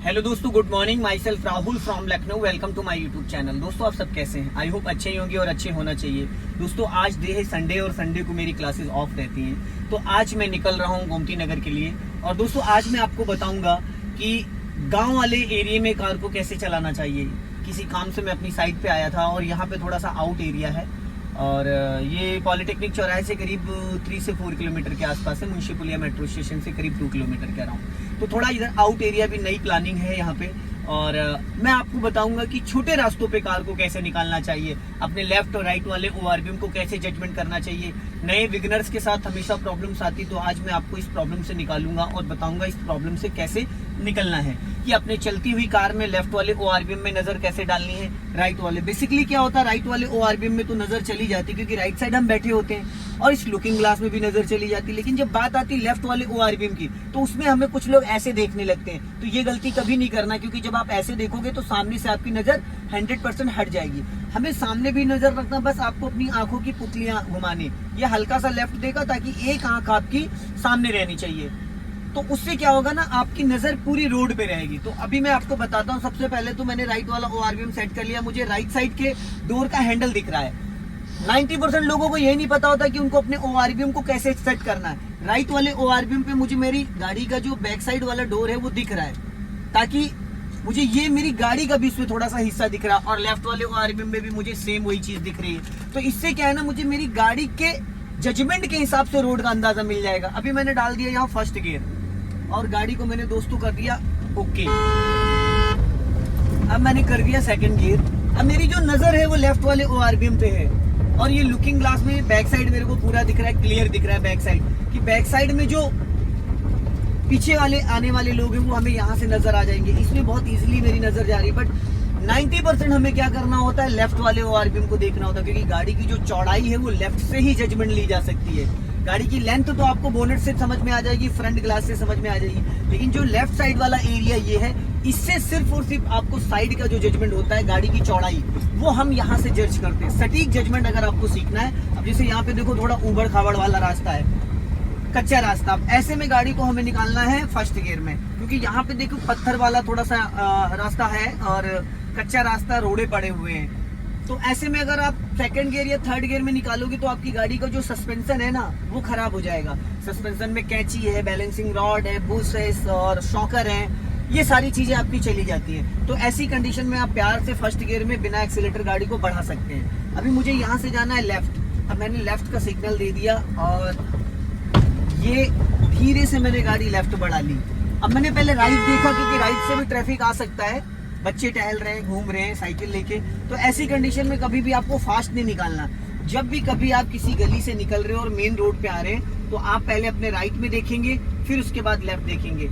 Hello दोस्तों, good morning. Myself Rahul from Lucknow. Welcome to my YouTube channel. दोस्तों आप सब कैसे हैं? आई होप अच्छे ही होंगे और अच्छे होना चाहिए। दोस्तों आज डे है संडे और संडे को मेरी क्लासेस ऑफ रहती हैं, तो आज मैं निकल रहा हूँ गोमती नगर के लिए। और दोस्तों आज मैं आपको बताऊंगा कि गाँव वाले एरिया में कार को कैसे चलाना चाहिए। किसी काम से मैं अपनी साइड पे आया था और यहाँ पे थोड़ा सा आउट एरिया है और ये पॉलिटेक्निक चौराहे से करीब 3 से 4 किलोमीटर के आसपास है। मुंशी पुलिया मेट्रो स्टेशन से करीब 2 किलोमीटर के अराउंड। तो थोड़ा इधर आउट एरिया भी नई प्लानिंग है यहाँ पे। और मैं आपको बताऊंगा कि छोटे रास्तों पे कार को कैसे निकालना चाहिए, अपने लेफ्ट और राइट वाले ओआरबीएम को कैसे जजमेंट करना चाहिए। नए बिगनर्स के साथ हमेशा प्रॉब्लम्स आती, तो आज मैं आपको इस प्रॉब्लम से निकालूंगा और बताऊंगा इस प्रॉब्लम से कैसे निकलना है कि अपने चलती हुई कार में लेफ्ट वाले ओआरबीएम में नजर कैसे डालनी है, राइट वाले। बेसिकली क्या होता है, राइट वाले ओआरबीएम में तो नजर चली जाती क्योंकि राइट साइड हम बैठे होते हैं और इस लुकिंग ग्लास में भी नजर चली जाती। लेकिन जब बात आती लेफ्ट वाले ओआरबीएम की, तो उसमें हमें कुछ लोग ऐसे देखने लगते हैं। तो ये गलती कभी नहीं करना, क्योंकि जब आप ऐसे देखोगे तो सामने से आपकी नजर 100% हट जाएगी। हमें सामने भी नजर रखना, बस आपको अपनी आंखों की पुतलियां घुमानी, ये हल्का सा लेफ्ट देगा ताकि एक आंख आपकी सामने रहनी चाहिए। तो उससे क्या होगा ना, आपकी नजर पूरी रोड पे रहेगी। तो अभी मैं आपको बताता हूँ। सबसे पहले तो मैंने राइट वाला ओआरबीएम सेट कर लिया। मुझे राइट साइड के डोर का हैंडल दिख रहा है। 90% लोगों को यही नहीं पता होता कि उनको अपने ओआरबीएम को कैसे सेट करना है। राइट वाले ओआरबीएम पे मुझे मेरी गाड़ी का जो बैक साइड वाला डोर है वो दिख रहा है, ताकि मुझे ये मेरी गाड़ी का भी इसमें थोड़ा सा हिस्सा दिख रहा है। और लेफ्ट वाले ओआरबीएम में भी मुझे सेम वही चीज दिख रही है। तो इससे क्या है ना, मुझे मेरी गाड़ी के जजमेंट के हिसाब से रोड का अंदाजा मिल जाएगा। अभी मैंने डाल दिया यहाँ फर्स्ट गियर और गाड़ी को मैंने दोस्तों कर दिया ओके। अब मैंने कर दिया सेकंड गियर। अब मेरी जो नजर है वो लेफ्ट वाले ओआरबीएम पे है और ये लुकिंग ग्लास में बैक साइड मेरे को पूरा दिख रहा है, क्लियर दिख रहा है बैक साइड। कि बैक साइड में जो पीछे वाले आने वाले लोग हैं वो हमें यहाँ से नजर आ जाएंगे। इसमें बहुत इजीली मेरी नजर जा रही है। बट 90% हमें क्या करना होता है, लेफ्ट वाले ओआरबीएम को देखना होता है, क्योंकि गाड़ी की जो चौड़ाई है वो लेफ्ट से ही जजमेंट ली जा सकती है। गाड़ी की लेंथ तो आपको बोनेट से समझ में आ जाएगी, फ्रंट ग्लास से समझ में आ जाएगी, लेकिन जो लेफ्ट साइड वाला एरिया ये है, इससे सिर्फ और सिर्फ आपको साइड का जो जजमेंट होता है, गाड़ी की चौड़ाई, वो हम यहाँ से जज करते हैं। सटीक जजमेंट अगर आपको सीखना है, अब जैसे यहाँ पे देखो थोड़ा उबड़ खाबड़ वाला रास्ता है, कच्चा रास्ता, ऐसे में गाड़ी को हमें निकालना है फर्स्ट गियर में, क्योंकि यहाँ पे देखो पत्थर वाला थोड़ा सा रास्ता है और कच्चा रास्ता, रोडे पड़े हुए हैं। तो ऐसे में अगर आप सेकंड गियर या थर्ड गियर में निकालोगे तो आपकी गाड़ी का जो सस्पेंशन है ना वो खराब हो जाएगा। सस्पेंशन में कैंची है, बैलेंसिंग रॉड है, बुश है और शॉकर है, ये सारी चीजें आपकी चली जाती हैं। तो ऐसी कंडीशन में आप प्यार से फर्स्ट गियर में बिना एक्सीलेटर गाड़ी को बढ़ा सकते हैं। अभी मुझे यहाँ से जाना है लेफ्ट। अब मैंने लेफ्ट का सिग्नल दे दिया और ये धीरे से मैंने गाड़ी लेफ्ट बढ़ा ली। अब मैंने पहले राइट देखा, क्योंकि राइट से भी ट्रैफिक आ सकता है, बच्चे टहल रहे हैं, घूम रहे हैं साइकिल लेके। तो ऐसी कंडीशन में कभी भी आपको फास्ट नहीं निकालना। जब भी कभी आप किसी गली से निकल रहे हो और मेन रोड पे आ रहे हैं, तो आप पहले अपने राइट में देखेंगे, फिर उसके बाद लेफ्ट देखेंगे।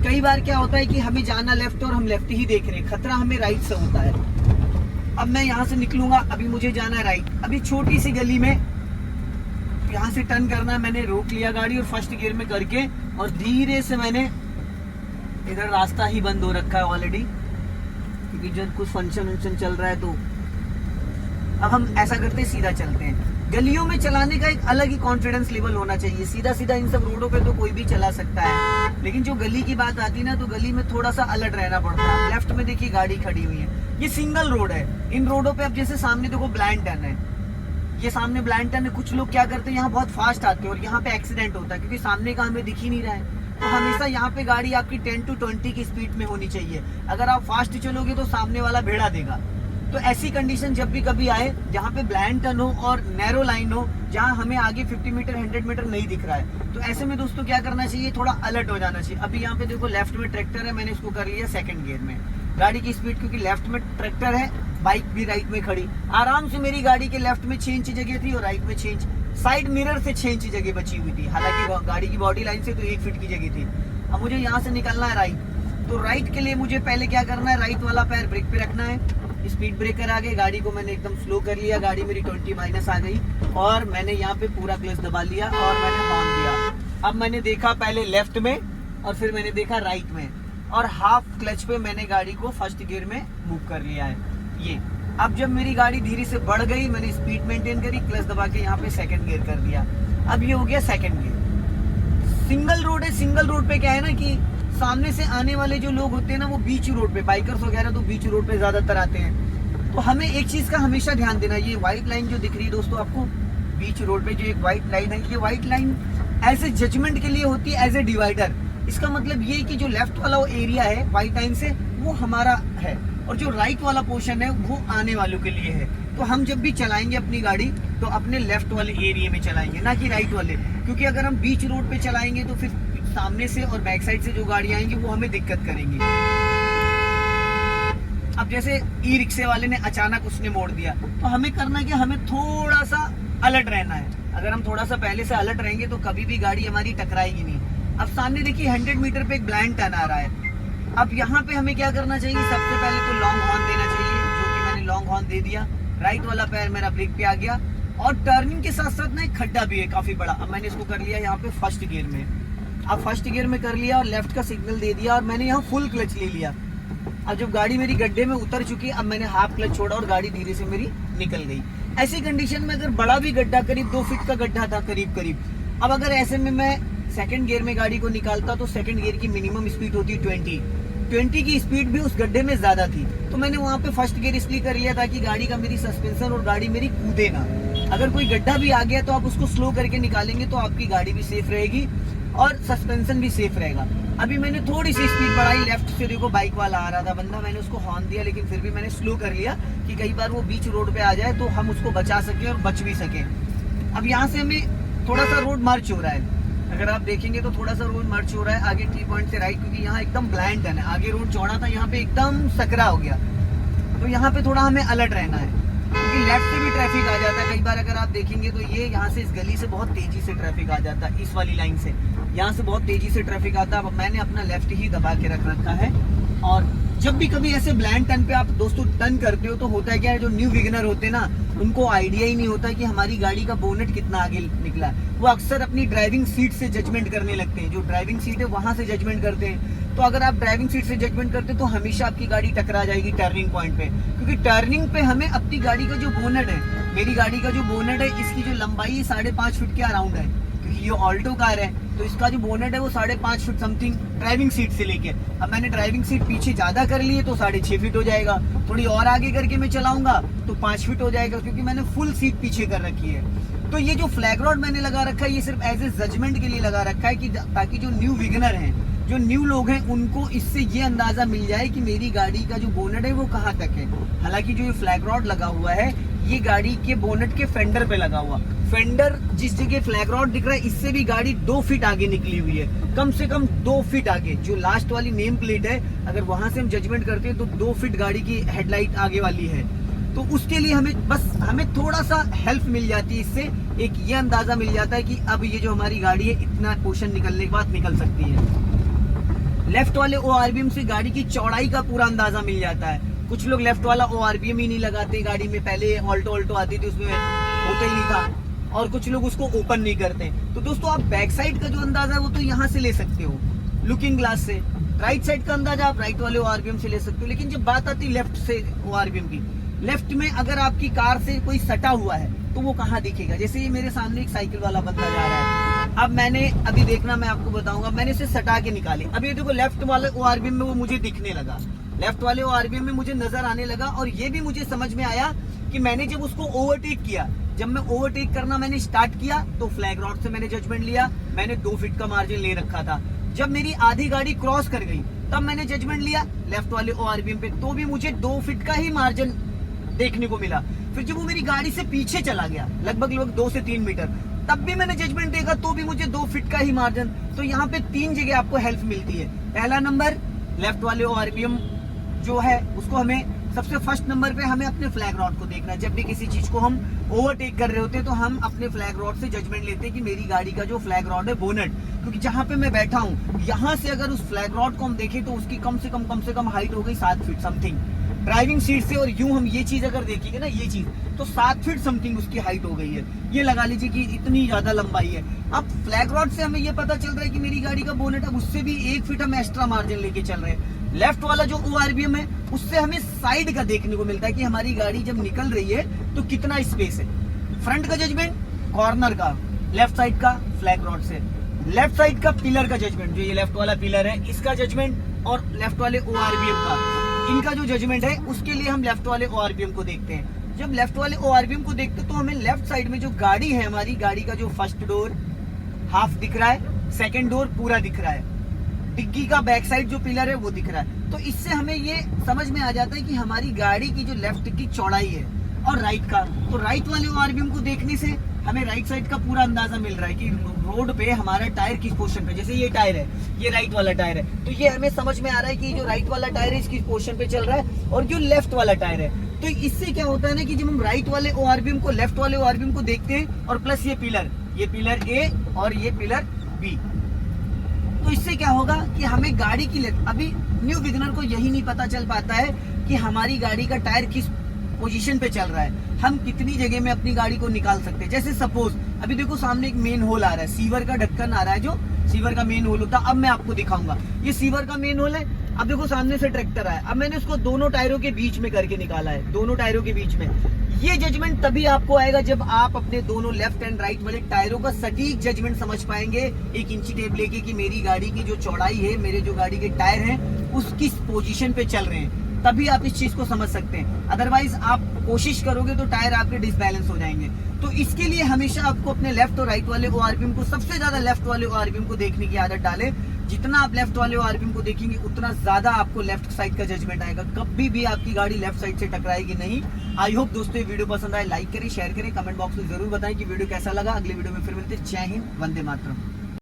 कई बार क्या होता है कि हमें जाना लेफ्ट और हम लेफ्ट ही देख रहे हैं, खतरा हमें राइट से होता है। अब मैं यहाँ से निकलूंगा, अभी मुझे जाना है राइट। अभी छोटी सी गली में यहाँ से टर्न करना है, मैंने रोक लिया गाड़ी और फर्स्ट गियर में करके और धीरे से मैंने, इधर रास्ता ही बंद हो रखा है ऑलरेडी, क्योंकि जब कुछ फंक्शन चल रहा है। तो अब हम ऐसा करते हैं, सीधा चलते हैं। गलियों में चलाने का एक अलग ही कॉन्फिडेंस लेवल होना चाहिए। सीधा सीधा इन सब रोडों पे तो कोई भी चला सकता है, लेकिन जो गली की बात आती है ना, तो गली में थोड़ा सा अलर्ट रहना पड़ता है। लेफ्ट में देखिए गाड़ी खड़ी हुई है, ये सिंगल रोड है। इन रोडों पे अब जैसे सामने देखो ब्लाइंड टर्न है, ये सामने ब्लाइंड टर्न है। कुछ लोग क्या करते हैं, यहाँ बहुत फास्ट आते हैं और यहाँ पे एक्सीडेंट होता है, क्योंकि सामने का हमें दिख ही नहीं रहा है। तो हमेशा यहाँ पे गाड़ी आपकी 10 to 20 की स्पीड में होनी चाहिए। अगर आप फास्ट चलोगे तो सामने वाला भेड़ा देगा। तो ऐसी कंडीशन जब भी कभी आए, जहाँ पे ब्लाइंड टर्न हो और नैरो लाइन हो, जहाँ हमें आगे 50 मीटर 100 मीटर नहीं दिख रहा है, तो ऐसे में दोस्तों क्या करना चाहिए, थोड़ा अलर्ट हो जाना चाहिए। अभी यहाँ पे देखो लेफ्ट में ट्रैक्टर है, मैंने इसको कर लिया सेकंड गियर में। गाड़ी की स्पीड, क्योंकि लेफ्ट में ट्रैक्टर है, बाइक भी राइट में खड़ी, आराम से मेरी गाड़ी के लेफ्ट में 6 इंच जगह थी और राइट में 6 इंच, साइड मिरर से 6 इंच जगह बची हुई थी। हालांकि गाड़ी की बॉडी लाइन से तो 1 फीट की जगह थी। अब मुझे यहाँ से निकलना है राइट। तो राइट के लिए मुझे पहले क्या करना है, राइट वाला पैर ब्रेक पे रखना है। स्पीड ब्रेकर आ गए, गाड़ी को मैंने एकदम स्लो कर लिया, गाड़ी मेरी 20 माइनस आ गई और मैंने यहाँ पे पूरा क्लच दबा लिया और मैंने हॉर्न दिया। अब मैंने देखा पहले लेफ्ट में और फिर मैंने देखा राइट में, और हाफ क्लच पे मैंने गाड़ी को फर्स्ट गियर में मूव कर लिया है। ये अब जब मेरी गाड़ी धीरे से बढ़ गई, मैंने स्पीड मेंटेन करी, क्लच दबा के यहाँ पे सेकंड गियर कर दिया। अब ये हो गया सेकंड गियर। सिंगल रोड है, सिंगल रोड पे क्या है ना कि सामने से आने वाले जो लोग होते हैं ना, वो बीच रोड पे, बाइकर्स वगैरह तो बीच रोड पे ज्यादातर आते हैं। तो हमें एक चीज का हमेशा ध्यान देना, ये व्हाइट लाइन जो दिख रही है दोस्तों आपको बीच रोड पे, जो एक व्हाइट लाइन है, ये white line as a judgement के लिए होती है, एज ए डिवाइडर। इसका मतलब ये कि जो लेफ्ट वाला वो एरिया है व्हाइट लाइन से, वो हमारा है, और जो राइट वाला पोर्शन है वो आने वालों के लिए है। तो हम जब भी चलाएंगे अपनी गाड़ी तो अपने लेफ्ट वाले एरिया में चलाएंगे, ना कि राइट वाले, क्योंकि अगर हम बीच रोड पे चलाएंगे तो फिर सामने से और बैक साइड से जो गाड़ी आएंगी वो हमें दिक्कत करेंगी। अब जैसे ई रिक्शे वाले ने अचानक उसने मोड़ दिया, तो हमें करना कि हमें थोड़ा सा अलर्ट रहना है। अगर हम थोड़ा सा पहले से अलर्ट रहेंगे तो कभी भी गाड़ी हमारी टकराएगी नहीं। अब सामने देखिए 100 मीटर पे एक ब्लाइंड टर्न आ रहा है। अब यहाँ पे हमें क्या करना चाहिए, सबसे पहले तो लॉन्ग हॉर्न देना चाहिए, जो कि मैंने लॉन्ग हॉर्न दे दिया। राइट वाला पैर मेरा ब्रेक पे आ गया, और टर्निंग के साथ साथ ना एक खड्डा भी है काफी बड़ा। अब मैंने इसको कर लिया यहाँ पे फर्स्ट गियर में। अब फर्स्ट गियर में कर लिया और लेफ्ट का सिग्नल दे दिया, और मैंने यहाँ फुल क्लच ले लिया। अब जब गाड़ी मेरी गड्ढे में उतर चुकी है, अब मैंने हाफ क्लच छोड़ा और गाड़ी धीरे से मेरी निकल गई। ऐसी कंडीशन में अगर बड़ा भी गड्ढा, करीब 2 फीट का गड्ढा था करीब करीब, अब अगर ऐसे में मैं सेकंड गियर में गाड़ी को निकालता तो सेकंड गियर की मिनिमम स्पीड होती 20 की स्पीड भी उस गड्ढे में ज्यादा थी। तो मैंने वहां पे फर्स्ट गियर इसलिए कर लिया ताकि गाड़ी का मेरी सस्पेंशन और गाड़ी मेरी कूदे ना। अगर कोई गड्ढा भी आ गया तो आप उसको स्लो करके निकालेंगे तो आपकी गाड़ी भी सेफ रहेगी और सस्पेंशन भी सेफ रहेगा। अभी मैंने थोड़ी सी स्पीड बढ़ाई, लेफ्ट से देखो बाइक वाला आ रहा था बंदा, मैंने उसको हॉर्न दिया, लेकिन फिर भी मैंने स्लो कर लिया कि कई बार वो बीच रोड पे आ जाए तो हम उसको बचा सके और बच भी सके। अब यहाँ से हमें थोड़ा सा रोड मार्च हो रहा है, अगर आप देखेंगे तो थोड़ा सा रोड मार्च हो रहा है आगे टी पॉइंट से राइट, क्योंकि यहाँ एकदम ब्लाइंड है। आगे रोड चौड़ा था, यहाँ पे एकदम सकरा हो गया। तो यहाँ पे थोड़ा हमें अलर्ट रहना है, क्योंकि लेफ्ट से भी ट्रैफिक आ जाता है। कई बार अगर आप देखेंगे तो ये यहाँ से इस गली से बहुत तेजी से ट्रैफिक आ जाता है, इस वाली लाइन से यहाँ से बहुत तेजी से ट्रैफिक आता है। अब मैंने अपना लेफ्ट ही दबा के रख रखा है। और जब भी कभी ऐसे ब्लाइंड टर्न पे आप दोस्तों टर्न करते हो तो होता है क्या है, जो न्यू विगनर होते हैं ना, उनको आइडिया ही नहीं होता कि हमारी गाड़ी का बोनेट कितना आगे निकला है। वो अक्सर अपनी ड्राइविंग सीट से जजमेंट करने लगते हैं, जो ड्राइविंग सीट है वहां से जजमेंट करते हैं। तो अगर आप ड्राइविंग सीट से जजमेंट करते हैं तो हमेशा आपकी गाड़ी टकरा जाएगी टर्निंग पॉइंट पे, क्योंकि टर्निंग पे हमें अपनी गाड़ी का जो बोनेट है, मेरी गाड़ी का जो बोनेट है, इसकी जो लंबाई 5.5 फीट के अराउंड है, क्योंकि ये ऑल्टो कार है तो इसका जो बोनेट है वो 5.5 फीट समथिंग ड्राइविंग सीट से लेके। अब मैंने ड्राइविंग सीट पीछे ज्यादा कर ली है तो 6.5 फीट हो जाएगा। थोड़ी और आगे करके मैं चलाऊंगा तो 5 फीट हो जाएगा, क्योंकि मैंने फुल सीट पीछे कर रखी है। तो ये जो फ्लैग रॉड मैंने लगा रखा है, ये सिर्फ एज ए जजमेंट के लिए लगा रखा है कि ताकि जो न्यू विगनर हैं, जो न्यू लोग हैं, उनको इससे ये अंदाजा मिल जाए कि मेरी गाड़ी का जो बोनेट है वो कहाँ तक है। हालांकि जो ये फ्लैग रॉड लगा हुआ है ये गाड़ी के बोनेट के फेंडर पे लगा हुआ। फेंडर जिस जगह फ्लैग रॉड दिख रहा है इससे भी गाड़ी 2 फीट आगे निकली हुई है, कम से कम 2 फीट आगे। जो लास्ट वाली नेम प्लेट है, अगर वहां से हम जजमेंट करते हैं तो 2 फीट गाड़ी की हेडलाइट आगे वाली है। तो उसके लिए हमें थोड़ा सा हेल्प मिल जाती है, इससे एक ये अंदाजा मिल जाता है कि अब ये जो हमारी गाड़ी है इतना पोर्शन निकलने के बाद निकल सकती है। लेफ्ट वाले ORBM से गाड़ी की चौड़ाई का पूरा अंदाजा मिल जाता है। कुछ लोग लेफ्ट वाला ORBM ही नहीं लगाते गाड़ी में, पहले ऑल्टो आती थी उसमें होता ही नहीं था, और कुछ लोग उसको ओपन नहीं करते। तो दोस्तों आप बैक साइड का जो अंदाजा है वो तो यहाँ से ले सकते हो लुकिंग ग्लास से, राइट साइड का अंदाजा आप राइट वाले ORBM से ले सकते हो। लेकिन जब बात आती है लेफ्ट से ORBM की, लेफ्ट में अगर आपकी कार से कोई सटा हुआ है तो वो कहाँ दिखेगा। जैसे ये मेरे सामने एक साइकिल वाला बंदा जा रहा है, अब मैंने अभी देखना, मैं आपको बताऊंगा, मैंने इसे सटा के निकाली। अब ये देखो लेफ्ट वाले ORBM में वो मुझे दिखने लगा, लेफ्ट वाले ORBM में मुझे नजर आने लगा। और ये भी मुझे समझ में आया कि मैंने जब उसको ओवरटेक किया, जब मैं ओवरटेक करना मैंने स्टार्ट किया तो फ्लैग रॉड से मैंने जजमेंट लिया, मैंने 2 फीट का मार्जिन ले रखा था। जब मेरी आधी गाड़ी क्रॉस कर गई तब मैंने जजमेंट लिया लेफ्ट वाले ORBM पे, तो भी मुझे 2 फीट का ही मार्जिन देखने को मिला। फिर जब वो मेरी गाड़ी से पीछे चला गया लगभग 2 से 3 मीटर, तब भी मैंने जजमेंट देखा तो भी मुझे 2 फीट का ही मार्जिन। तो यहाँ पे 3 जगह आपको हेल्प मिलती है। पहला नंबर लेफ्ट वाले ORBM जो है उसको हमें सबसे फर्स्ट नंबर पे हमें अपने फ्लैग रॉड को देखना है। जब भी किसी चीज को हम ओवरटेक कर रहे होते हैं तो हम अपने फ्लैग रॉड से जजमेंट लेते हैं कि मेरी गाड़ी का जो फ्लैग रॉड है बोनेट, क्योंकि जहां पे मैं बैठा हूं यहां से अगर उस फ्लैग रॉड को हम देखें तो उसकी कम से कम हाइट हो गई 7 फीट समथिंग ड्राइविंग सीट से। और यूं हम ये चीज अगर देखेंगे ना, ये चीज तो 7 फीट समथिंग उसकी हाइट हो गई है। ये लगा लीजिए कि इतनी ज्यादा लंबाई है। अब फ्लैग रॉड से हमें ये पता चल रहा है कि मेरी गाड़ी का बोनेट, अब उससे भी 1 फीट हम एक्स्ट्रा मार्जिन लेके चल रहे हैं। लेफ्ट वाला जो ORBM है उससे हमें साइड का देखने को मिलता है कि हमारी गाड़ी जब निकल रही है तो कितना स्पेस है। फ्रंट का जजमेंट कॉर्नर का, लेफ्ट साइड का फ्लैग रॉड से, लेफ्ट साइड का पिलर का जजमेंट, जो ये लेफ्ट वाला पिलर है इसका जजमेंट और लेफ्ट वाले ORVM का, इनका जो जजमेंट है उसके लिए हम लेफ्ट वाले ORVM को देखते हैं। जब लेफ्ट वाले ORVM को देखते हैं तो हमें लेफ्ट साइड में जो गाड़ी है, हमारी गाड़ी का जो फर्स्ट डोर हाफ दिख रहा है, सेकंड डोर पूरा दिख रहा है, डिग्गी का बैक साइड जो पिलर है वो दिख रहा है। तो इससे हमें ये समझ में आ जाता है कि हमारी गाड़ी की जो लेफ्ट की चौड़ाई है और राइट का, तो राइट वाले ORVM को देखने से हमें राइट साइड का पूरा अंदाजा मिल रहा है कि रोड पे हमारा टायर किस पोजीशन पे, जैसे ये टायर है, ये राइट वाला टायर है, तो ये हमें समझ में आ रहा है कि जो राइट वाला टायर है इसकी पोजीशन पे चल रहा है और जो लेफ्ट वाला टायर है। तो इससे क्या होता है ना कि जब हम राइट वाले ORVM को लेफ्ट वाले ORVM को देखते हैं और प्लस ये पिलर A और ये पिलर B, तो इससे क्या होगा कि हमें गाड़ी की अभी न्यू बिगिनर को यही नहीं पता चल पाता है कि हमारी गाड़ी का टायर किस पोजीशन पे चल रहा है, हम कितनी जगह में अपनी गाड़ी को निकाल सकते हैं। जैसे सपोज अभी देखो सामने एक मेन होल आ रहा है, सीवर का ढक्कन आ रहा है, जो सीवर का मेन होल होता है। अब मैं आपको दिखाऊंगा, ये सीवर का मेन होल है। अब देखो सामने से ट्रैक्टर आया, अब मैंने उसको दोनों टायरों के बीच में करके निकाला है, दोनों टायरों के बीच में। ये जजमेंट तभी आपको आएगा जब आप अपने दोनों लेफ्ट एंड राइट वाले टायरों का सटीक जजमेंट समझ पाएंगे, एक इंची टेप लेके कि मेरी गाड़ी की जो चौड़ाई है, मेरे जो गाड़ी के टायर हैं उस किस पोजीशन पे चल रहे हैं, तभी आप इस चीज को समझ सकते हैं। अदरवाइज आप कोशिश करोगे तो टायर आपके डिसबैलेंस हो जाएंगे। तो इसके लिए हमेशा आपको अपने लेफ्ट और राइट वाले ORVM को, सबसे ज्यादा लेफ्ट वाले ORVM को देखने की आदत डालें। जितना आप लेफ्ट वाले ORVM को देखेंगे उतना ज्यादा आपको लेफ्ट साइड का जजमेंट आएगा, कभी भी आपकी गाड़ी लेफ्ट साइड से टकराएगी नहीं। आई होप दोस्तों ये वीडियो पसंद आए, लाइक करें, शेयर करें, कमेंट बॉक्स में जरूर बताएं कि वीडियो कैसा लगा। अगले वीडियो में फिर मिलते हैं। जय हिंद, वंदे मातरम।